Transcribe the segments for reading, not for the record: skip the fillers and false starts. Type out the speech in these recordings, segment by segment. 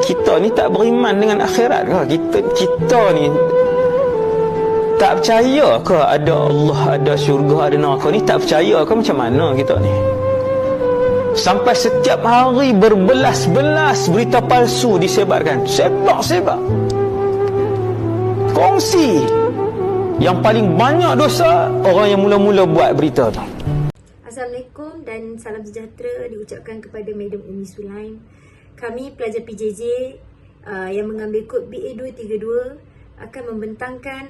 kita ni tak beriman dengan akhirat ke? Kita ni tak percaya ke ada Allah, ada syurga, ada neraka ni? Tak percaya ke macam mana kita ni? Sampai setiap hari berbelas-belas berita palsu disebarkan. Sebar. Kongsi. Yang paling banyak dosa orang yang mula-mula buat berita tu. Assalamualaikum dan salam sejahtera diucapkan kepada Madam Umi Sulaim. Kami pelajar PJJ yang mengambil kod BA232 akan membentangkan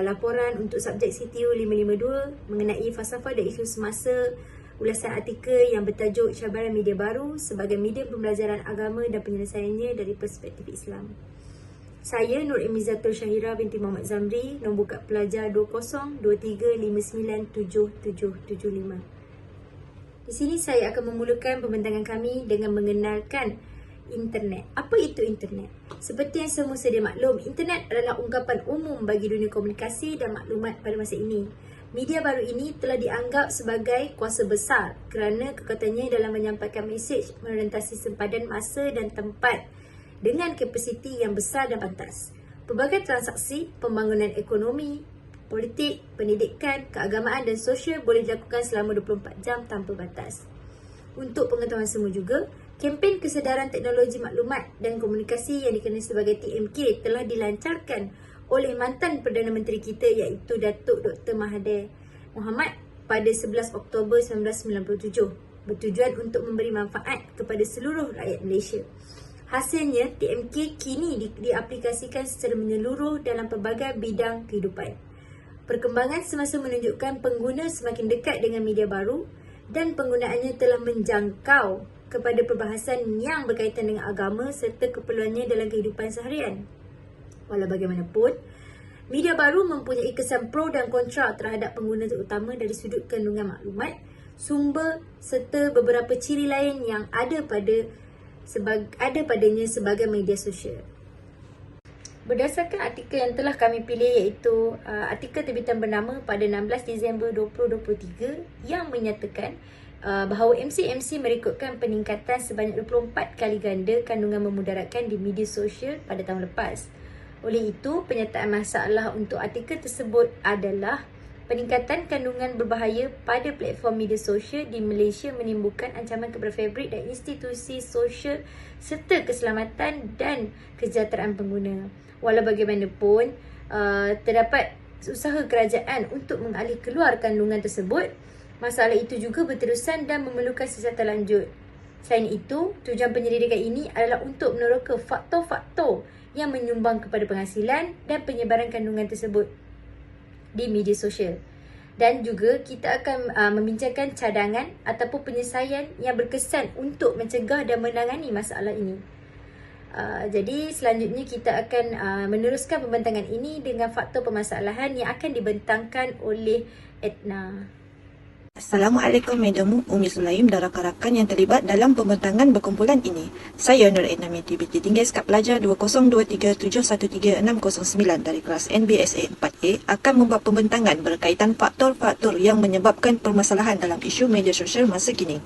laporan untuk subjek CTU 552 mengenai falsafah dan isu semasa, ulasan artikel yang bertajuk Cabaran Media Baru sebagai medium pembelajaran agama dan penyelesaiannya dari perspektif Islam. Saya Nur Emizatul Syahira binti Muhammad Zamri, nombor kad pelajar 2023597775. Di sini saya akan memulakan pembentangan kami dengan mengenalkan internet. Apa itu internet? Seperti yang semua sedia maklum, internet adalah ungkapan umum bagi dunia komunikasi dan maklumat pada masa ini. Media baru ini telah dianggap sebagai kuasa besar kerana kekuatannya dalam menyampaikan mesej merentasi sempadan masa dan tempat dengan kapasiti yang besar dan pantas. Pelbagai transaksi, pembangunan ekonomi, politik, pendidikan, keagamaan dan sosial boleh dilakukan selama 24 jam tanpa batas. Untuk pengetahuan semua juga, kempen kesedaran teknologi maklumat dan komunikasi yang dikenali sebagai TMK telah dilancarkan oleh mantan Perdana Menteri kita iaitu Datuk Dr. Mahathir Mohamad pada 11 Oktober 1997 bertujuan untuk memberi manfaat kepada seluruh rakyat Malaysia. Hasilnya, TMK kini diaplikasikan secara menyeluruh dalam pelbagai bidang kehidupan. Perkembangan semasa menunjukkan pengguna semakin dekat dengan media baru dan penggunaannya telah menjangkau kepada perbahasan yang berkaitan dengan agama serta keperluannya dalam kehidupan seharian. Walau bagaimanapun, media baru mempunyai kesan pro dan kontra terhadap pengguna terutama dari sudut kandungan maklumat, sumber serta beberapa ciri lain yang ada padanya sebagai media sosial. Berdasarkan artikel yang telah kami pilih iaitu artikel terbitan bernama pada 16 Disember 2023 yang menyatakan bahawa MC merekodkan peningkatan sebanyak 24 kali ganda kandungan memudaratkan di media sosial pada tahun lepas. Oleh itu, penyataan masalah untuk artikel tersebut adalah peningkatan kandungan berbahaya pada platform media sosial di Malaysia menimbulkan ancaman kepada fabrik dan institusi sosial serta keselamatan dan kesejahteraan pengguna. Walau bagaimanapun, terdapat usaha kerajaan untuk mengalih keluar kandungan tersebut. Masalah itu juga berterusan dan memerlukan siasatan lanjut. Selain itu, tujuan penyelidikan ini adalah untuk meneroka faktor-faktor yang menyumbang kepada penghasilan dan penyebaran kandungan tersebut di media sosial. Dan juga kita akan membincangkan cadangan ataupun penyelesaian yang berkesan untuk mencegah dan menangani masalah ini. Jadi selanjutnya kita akan meneruskan pembentangan ini dengan faktor permasalahan yang akan dibentangkan oleh Edna. Assalamualaikum Madam Umi Sulaim dan rakan-rakan yang terlibat dalam pembentangan berkumpulan ini. Saya Nur Edna Meti binti Tinggi Skap Pelajar 2023713609 dari kelas NBSA 4A akan membuat pembentangan berkaitan faktor-faktor yang menyebabkan permasalahan dalam isu media sosial masa kini.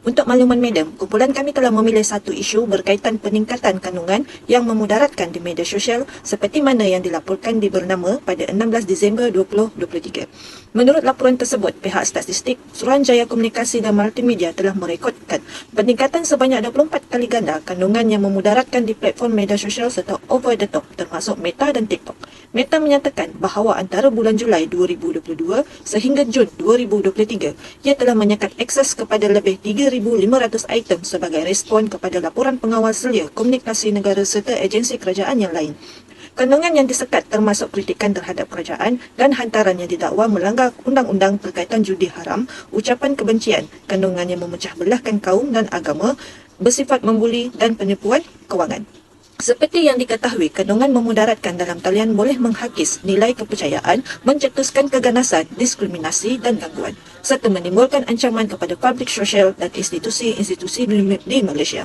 Untuk makluman Madam, kumpulan kami telah memilih satu isu berkaitan peningkatan kandungan yang memudaratkan di media sosial seperti mana yang dilaporkan di Bernama pada 16 Disember 2023. Menurut laporan tersebut, pihak statistik Suruhanjaya Komunikasi dan Multimedia telah merekodkan peningkatan sebanyak 24 kali ganda kandungan yang memudaratkan di platform media sosial serta over the top termasuk Meta dan TikTok. Meta menyatakan bahawa antara bulan Julai 2022 sehingga Jun 2023, ia telah menyekat akses kepada lebih 3,500 item sebagai respon kepada laporan pengawal selia komunikasi negara serta agensi kerajaan yang lain. Kandungan yang disekat termasuk kritikan terhadap kerajaan dan hantaran yang didakwa melanggar undang-undang berkaitan judi haram, ucapan kebencian, kandungan yang memecah belahkan kaum dan agama, bersifat membuli dan penipuan kewangan. Seperti yang diketahui, kandungan memudaratkan dalam talian boleh menghakis nilai kepercayaan, mencetuskan keganasan, diskriminasi dan gangguan, serta menimbulkan ancaman kepada publik sosial dan institusi-institusi di Malaysia.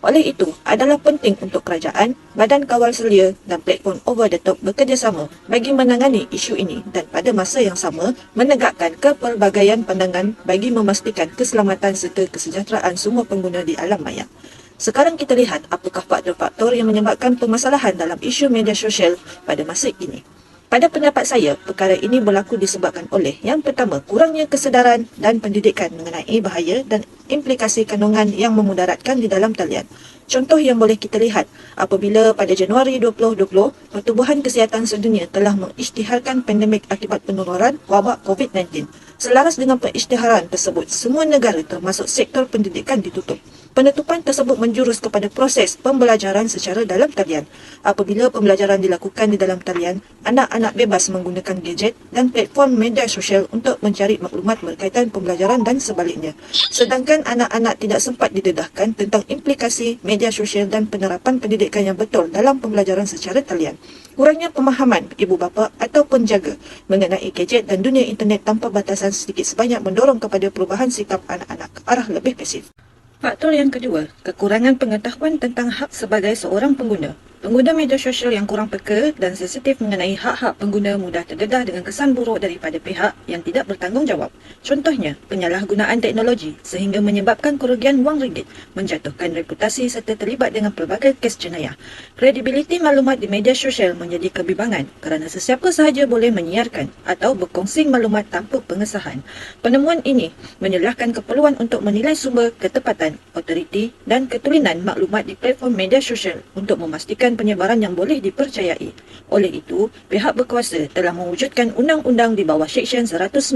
Oleh itu, adalah penting untuk kerajaan, badan kawal selia dan platform over the top bekerjasama bagi menangani isu ini dan pada masa yang sama menegakkan kepelbagaian pandangan bagi memastikan keselamatan serta kesejahteraan semua pengguna di alam maya. Sekarang kita lihat apakah faktor-faktor yang menyebabkan permasalahan dalam isu media sosial pada masa ini. Pada pendapat saya, perkara ini berlaku disebabkan oleh yang pertama, kurangnya kesedaran dan pendidikan mengenai bahaya dan implikasi kandungan yang memudaratkan di dalam talian. Contoh yang boleh kita lihat apabila pada Januari 2020, Pertubuhan Kesihatan Sedunia telah mengisytiharkan pandemik akibat penularan wabak COVID-19. Selaras dengan pengisytiharan tersebut, semua negara termasuk sektor pendidikan ditutup. Penutupan tersebut menjurus kepada proses pembelajaran secara dalam talian. Apabila pembelajaran dilakukan di dalam talian, anak-anak bebas menggunakan gadget dan platform media sosial untuk mencari maklumat berkaitan pembelajaran dan sebaliknya. Sedangkan anak-anak tidak sempat didedahkan tentang implikasi media sosial dan penerapan pendidikan yang betul dalam pembelajaran secara talian. Kurangnya pemahaman ibu bapa atau penjaga mengenai gadget dan dunia internet tanpa batasan sedikit sebanyak mendorong kepada perubahan sikap anak-anak ke arah lebih pasif. Faktor yang kedua, kekurangan pengetahuan tentang hak sebagai seorang pengguna. Pengguna media sosial yang kurang peka dan sensitif mengenai hak-hak pengguna mudah terdedah dengan kesan buruk daripada pihak yang tidak bertanggungjawab. Contohnya, penyalahgunaan teknologi sehingga menyebabkan kerugian wang ringgit, menjatuhkan reputasi serta terlibat dengan pelbagai kes jenayah. Kredibiliti maklumat di media sosial menjadi kebimbangan kerana sesiapa sahaja boleh menyiarkan atau berkongsi maklumat tanpa pengesahan. Penemuan ini menyalahkan keperluan untuk menilai sumber, ketepatan, autoriti dan ketulinan maklumat di platform media sosial untuk memastikan penyebaran yang boleh dipercayai. Oleh itu, pihak berkuasa telah mewujudkan undang-undang di bawah Seksyen 195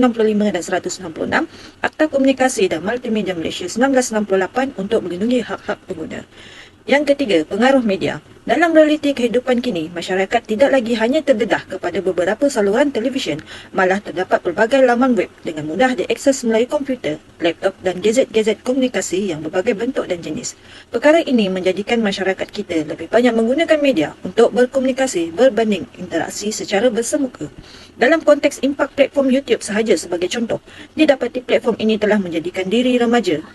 dan 196 Akta Komunikasi dan Multimedia Malaysia 1968 untuk melindungi hak-hak pengguna. Yang ketiga, pengaruh media. Dalam realiti kehidupan kini, masyarakat tidak lagi hanya terdedah kepada beberapa saluran televisyen, malah terdapat pelbagai laman web dengan mudah diakses melalui komputer, laptop dan gadget-gadget komunikasi yang berbagai bentuk dan jenis. Perkara ini menjadikan masyarakat kita lebih banyak menggunakan media untuk berkomunikasi berbanding interaksi secara bersemuka. Dalam konteks impak platform YouTube sahaja sebagai contoh, didapati platform ini telah menjadikan diri remaja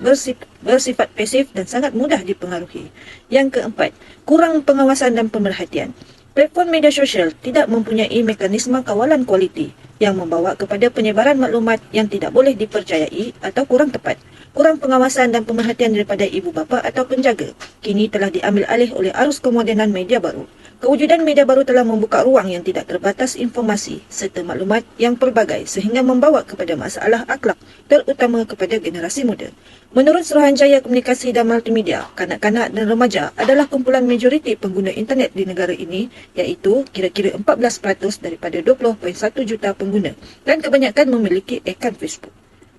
bersifat pasif dan sangat mudah dipengaruhi. Yang keempat, kurang pengawasan dan pemerhatian. Platform media sosial tidak mempunyai mekanisme kawalan kualiti yang membawa kepada penyebaran maklumat yang tidak boleh dipercayai atau kurang tepat. Kurang pengawasan dan pemerhatian daripada ibu bapa atau penjaga kini telah diambil alih oleh arus kemodenan media baru. Kewujudan media baru telah membuka ruang yang tidak terbatas informasi serta maklumat yang pelbagai sehingga membawa kepada masalah akhlak terutama kepada generasi muda. Menurut Suruhanjaya Komunikasi dan Multimedia, kanak-kanak dan remaja adalah kumpulan majoriti pengguna internet di negara ini, iaitu kira-kira 14% daripada 20.1 juta pengguna dan kebanyakan memiliki akaun Facebook.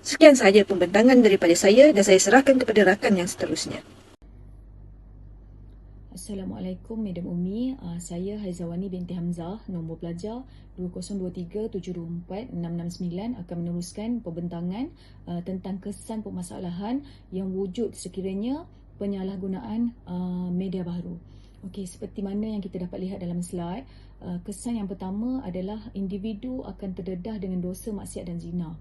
Sekian sahaja pembentangan daripada saya dan saya serahkan kepada rakan yang seterusnya. Assalamualaikum Madam Umi, saya Haizawani binti Hamzah, nombor pelajar 2023724669 akan meneruskan pembentangan tentang kesan permasalahan yang wujud sekiranya penyalahgunaan media baru. Okey, seperti mana yang kita dapat lihat dalam slide, kesan yang pertama adalah individu akan terdedah dengan dosa maksiat dan zina.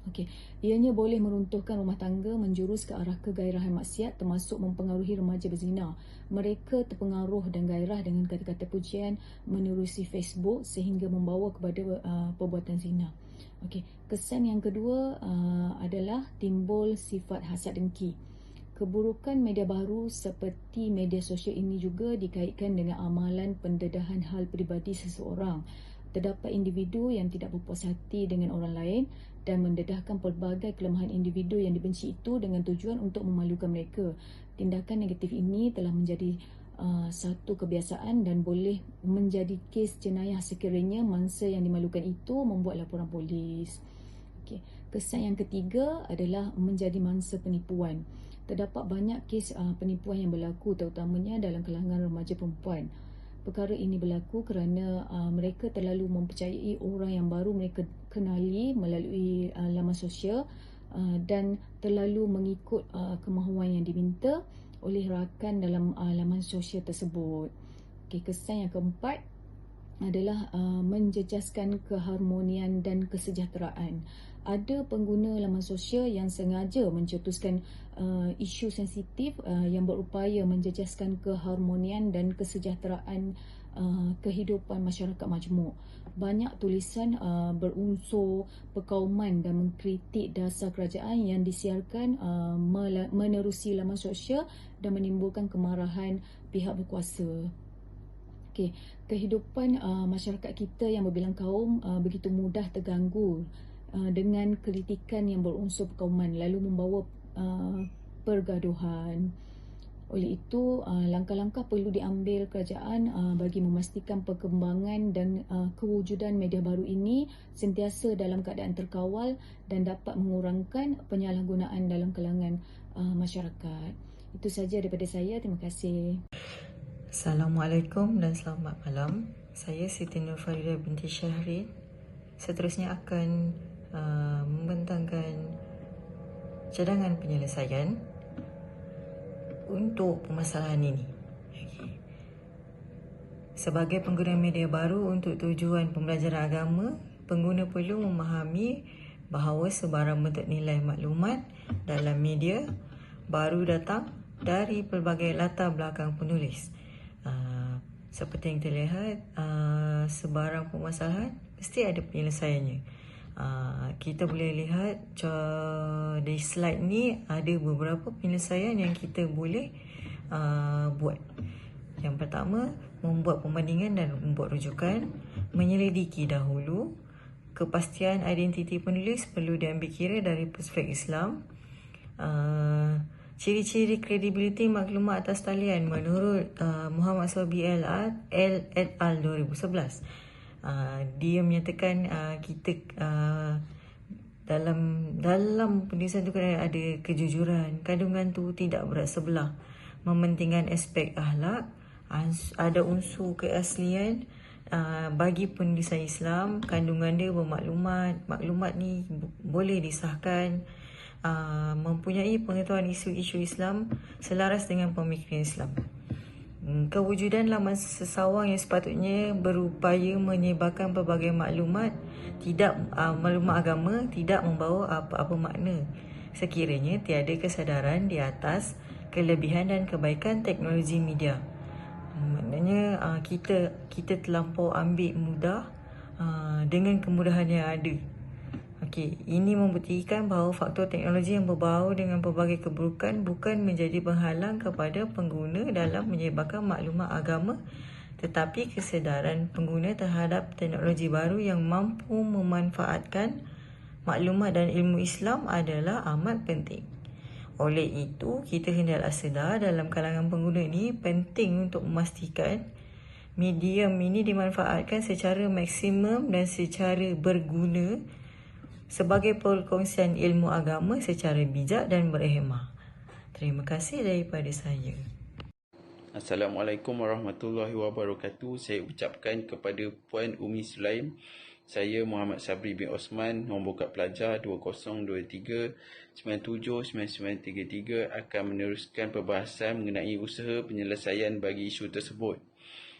Okey, ianya boleh meruntuhkan rumah tangga, menjurus ke arah kegairahan maksiat termasuk mempengaruhi remaja berzina. Mereka terpengaruh dan gairah dengan kata-kata pujian menerusi Facebook sehingga membawa kepada perbuatan zina. Okey, kesan yang kedua adalah timbul sifat hasad dengki. Keburukan media baru seperti media sosial ini juga dikaitkan dengan amalan pendedahan hal peribadi seseorang. Terdapat individu yang tidak berpuas hati dengan orang lain dan mendedahkan pelbagai kelemahan individu yang dibenci itu dengan tujuan untuk memalukan mereka. Tindakan negatif ini telah menjadi satu kebiasaan dan boleh menjadi kes jenayah sekiranya mangsa yang dimalukan itu membuat laporan polis. Okey, kesan yang ketiga adalah menjadi mangsa penipuan. Terdapat banyak kes penipuan yang berlaku terutamanya dalam kalangan remaja perempuan. Perkara ini berlaku kerana mereka terlalu mempercayai orang yang baru mereka kenali melalui laman sosial dan terlalu mengikut kemahuan yang diminta oleh rakan dalam laman sosial tersebut. Okay, kesan yang keempat adalah menjejaskan keharmonian dan kesejahteraan. Ada pengguna laman sosial yang sengaja mencetuskan isu sensitif yang berupaya menjejaskan keharmonian dan kesejahteraan kehidupan masyarakat majmuk. Banyak tulisan berunsur perkauman dan mengkritik dasar kerajaan yang disiarkan menerusi laman sosial dan menimbulkan kemarahan pihak berkuasa. Okey, kehidupan masyarakat kita yang berbilang kaum begitu mudah terganggu dengan kritikan yang berunsur perkauman lalu membawa pergaduhan. Oleh itu, langkah-langkah perlu diambil kerajaan bagi memastikan perkembangan dan kewujudan media baru ini sentiasa dalam keadaan terkawal dan dapat mengurangkan penyalahgunaan dalam kalangan masyarakat. Itu saja daripada saya. Terima kasih. Assalamualaikum dan selamat malam. Saya Siti Nur Farida binti Syahrin. Seterusnya akan membentangkan cadangan penyelesaian untuk permasalahan ini. Sebagai pengguna media baru untuk tujuan pembelajaran agama, pengguna perlu memahami bahawa sebarang bentuk nilai maklumat dalam media baru datang dari pelbagai latar belakang penulis. Seperti yang kita lihat, sebarang permasalahan mesti ada penyelesaiannya. Kita boleh lihat di slide ni ada beberapa penyelesaian yang kita boleh buat. Yang pertama, membuat perbandingan dan membuat rujukan, menyelidiki dahulu. Kepastian identiti penulis perlu diambil kira dari perspektif Islam. Ciri-ciri kredibiliti maklumat atas talian menurut Muhammad Sawabi et al. 2011. Dia menyatakan kita dalam penulisan tu ada kejujuran, kandungan tu tidak berat sebelah, mementingkan aspek akhlak, ada unsur keaslian. Bagi penulisan Islam, kandungan dia bermaklumat, maklumat ni boleh disahkan, mempunyai pengetahuan isu-isu Islam selaras dengan pemikiran Islam. Kewujudan laman sesawang yang sepatutnya berupaya menyebarkan pelbagai maklumat maklumat agama tidak membawa apa-apa makna sekiranya tiada kesadaran di atas kelebihan dan kebaikan teknologi media. Maknanya kita terlampau ambil mudah dengan kemudahan yang ada. Ini membuktikan bahawa faktor teknologi yang berbau dengan pelbagai keburukan bukan menjadi penghalang kepada pengguna dalam menyebarkan maklumat agama, tetapi kesedaran pengguna terhadap teknologi baru yang mampu memanfaatkan maklumat dan ilmu Islam adalah amat penting. Oleh itu, kita hendaklah sedar dalam kalangan pengguna ini penting untuk memastikan medium ini dimanfaatkan secara maksimum dan secara berguna sebagai perkongsian ilmu agama secara bijak dan berhemah. Terima kasih daripada saya. Assalamualaikum warahmatullahi wabarakatuh. Saya ucapkan kepada Puan Umi Sulaim, saya Muhammad Sabri bin Osman, nombor kad pelajar 2023 979933 akan meneruskan perbahasan mengenai usaha penyelesaian bagi isu tersebut.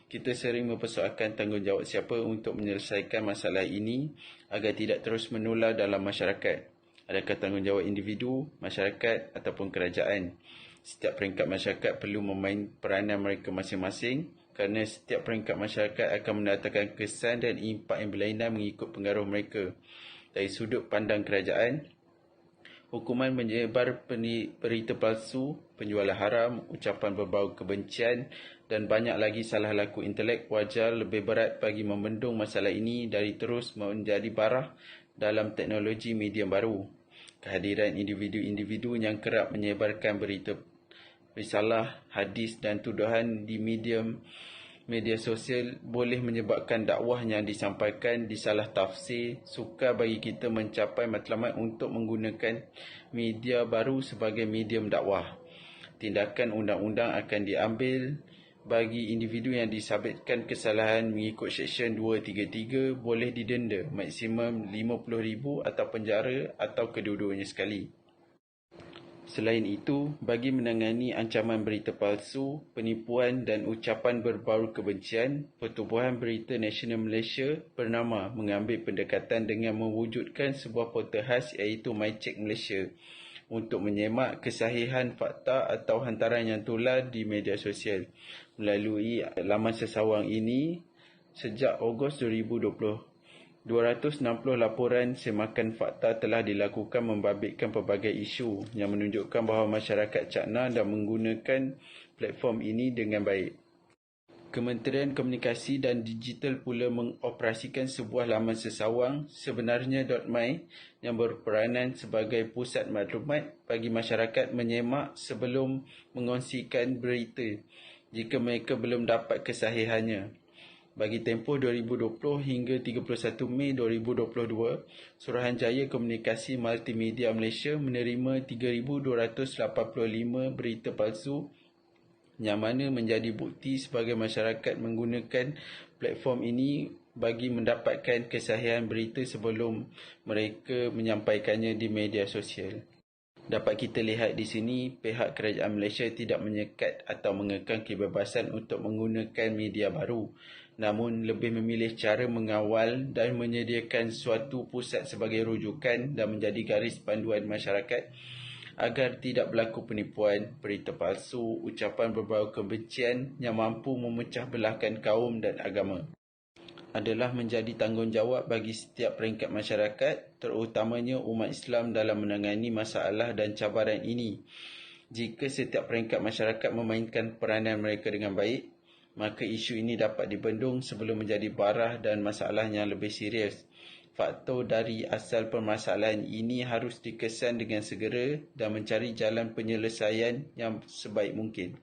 Kita sering mempersoalkan tanggungjawab siapa untuk menyelesaikan masalah ini agar tidak terus menular dalam masyarakat. Adakah tanggungjawab individu, masyarakat ataupun kerajaan? Setiap peringkat masyarakat perlu memain peranan mereka masing-masing kerana setiap peringkat masyarakat akan mendatangkan kesan dan impak yang berlainan mengikut pengaruh mereka. Dari sudut pandang kerajaan, hukuman menyebar berita palsu, penjualan haram, ucapan berbau kebencian dan banyak lagi salah laku intelek wajar lebih berat bagi membendung masalah ini dari terus menjadi barah dalam teknologi media baru. Kehadiran individu-individu yang kerap menyebarkan berita risalah, hadis dan tuduhan di media sosial boleh menyebabkan dakwah yang disampaikan disalah tafsir. Sukar bagi kita mencapai matlamat untuk menggunakan media baru sebagai medium dakwah. Tindakan undang-undang akan diambil bagi individu yang disabitkan kesalahan mengikut Seksyen 233 boleh didenda maksimum RM50,000 atau penjara atau kedua-duanya sekali. Selain itu, bagi menangani ancaman berita palsu, penipuan dan ucapan berbau kebencian, Pertubuhan Berita Nasional Malaysia bernama mengambil pendekatan dengan mewujudkan sebuah portal khas iaitu MyCheck Malaysia untuk menyemak kesahihan fakta atau hantaran yang tular di media sosial melalui laman sesawang ini sejak Ogos 2020. 260 laporan semakan fakta telah dilakukan membabitkan pelbagai isu yang menunjukkan bahawa masyarakat Cakna dan menggunakan platform ini dengan baik. Kementerian Komunikasi dan Digital pula mengoperasikan sebuah laman sesawang sebenarnya.my yang berperanan sebagai pusat maklumat bagi masyarakat menyemak sebelum mengongsikan berita jika mereka belum dapat kesahihannya. Bagi tempoh 2020 hingga 31 Mei 2022, Suruhanjaya Komunikasi Multimedia Malaysia menerima 3,285 berita palsu yang mana menjadi bukti sebagai masyarakat menggunakan platform ini bagi mendapatkan kesahihan berita sebelum mereka menyampaikannya di media sosial. Dapat kita lihat di sini, pihak kerajaan Malaysia tidak menyekat atau mengekang kebebasan untuk menggunakan media baru, namun lebih memilih cara mengawal dan menyediakan suatu pusat sebagai rujukan dan menjadi garis panduan masyarakat agar tidak berlaku penipuan, berita palsu, ucapan berbau kebencian yang mampu memecah belahkan kaum dan agama. Adalah menjadi tanggungjawab bagi setiap peringkat masyarakat, terutamanya umat Islam dalam menangani masalah dan cabaran ini. Jika setiap peringkat masyarakat memainkan peranan mereka dengan baik, maka isu ini dapat dibendung sebelum menjadi barah dan masalah yang lebih serius. Faktor dari asal permasalahan ini harus dikesan dengan segera dan mencari jalan penyelesaian yang sebaik mungkin.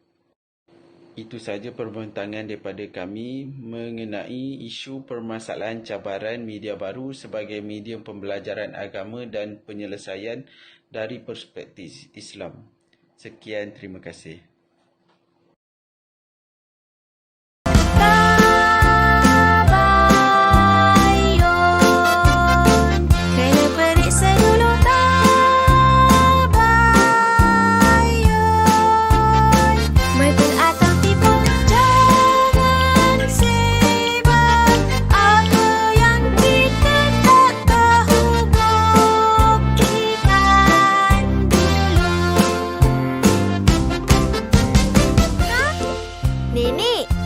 Itu sahaja perbincangan daripada kami mengenai isu permasalahan cabaran media baru sebagai medium pembelajaran agama dan penyelesaian dari perspektif Islam. Sekian, terima kasih.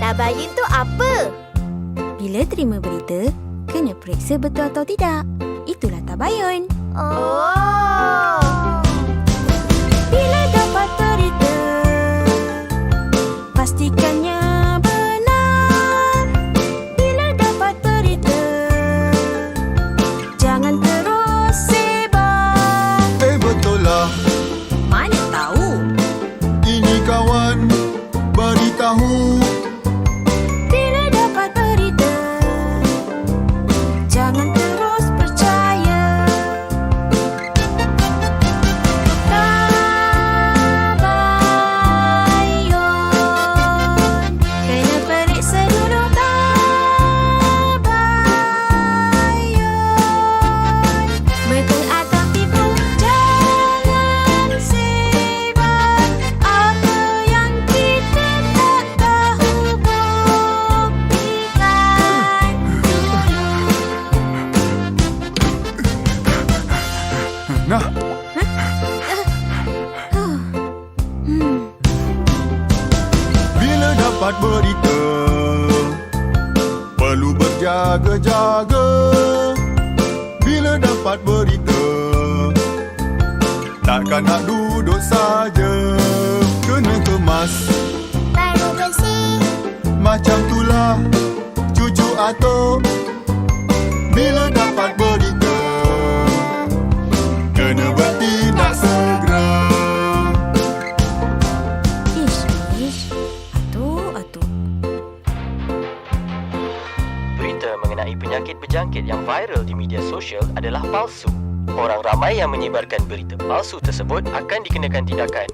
Tabayun tu apa? Bila terima berita, kena periksa betul atau tidak. Itulah tabayun. Oh. Bila dapat berita, pastikannya benar. Bila dapat berita, jangan terus sebar. Betul lah. Mana tahu? Ini kawan beritahu. Bila dapat berita, perlu berjaga-jaga. Bila dapat berita, takkan nak duduk saja. Kena kemas, baru bersih. macam tulah cucu atuk. Bila dapat berita, kena bertindak segera. Berita mengenai penyakit berjangkit yang viral di media sosial adalah palsu. Orang ramai yang menyebarkan berita palsu tersebut akan dikenakan tindakan.